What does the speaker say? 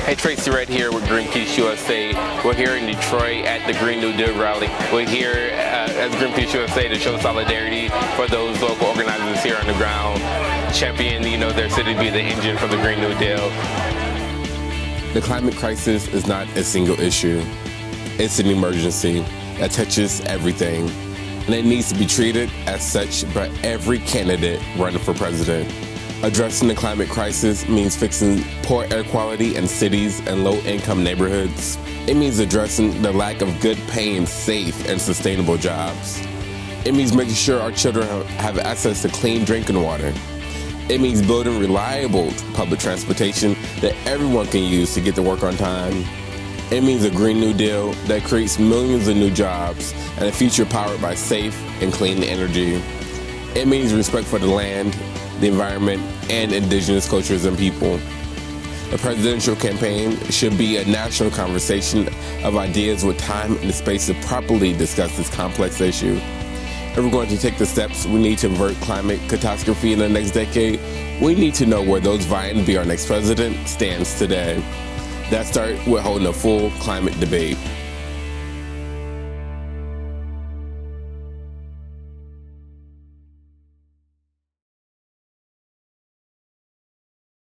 Hey, Tracy, right here with Greenpeace USA. We're here in Detroit at the Green New Deal rally. We're here as Greenpeace USA to show solidarity for those local organizers here on the ground, champion, their city to be the engine for the Green New Deal. The climate crisis is not a single issue. It's an emergency that touches everything, and it needs to be treated as such by every candidate running for president. Addressing the climate crisis means fixing poor air quality in cities and low-income neighborhoods. It means addressing the lack of good-paying, safe, and sustainable jobs. It means making sure our children have access to clean drinking water. It means building reliable public transportation that everyone can use to get to work on time. It means a Green New Deal that creates millions of new jobs and a future powered by safe and clean energy. It means respect for the land, the environment, and indigenous cultures and people. The presidential campaign should be a national conversation of ideas with time and space to properly discuss this complex issue. If we're going to take the steps we need to avert climate catastrophe in the next decade, we need to know where those vying to be our next president stands today. That starts with holding a full climate debate.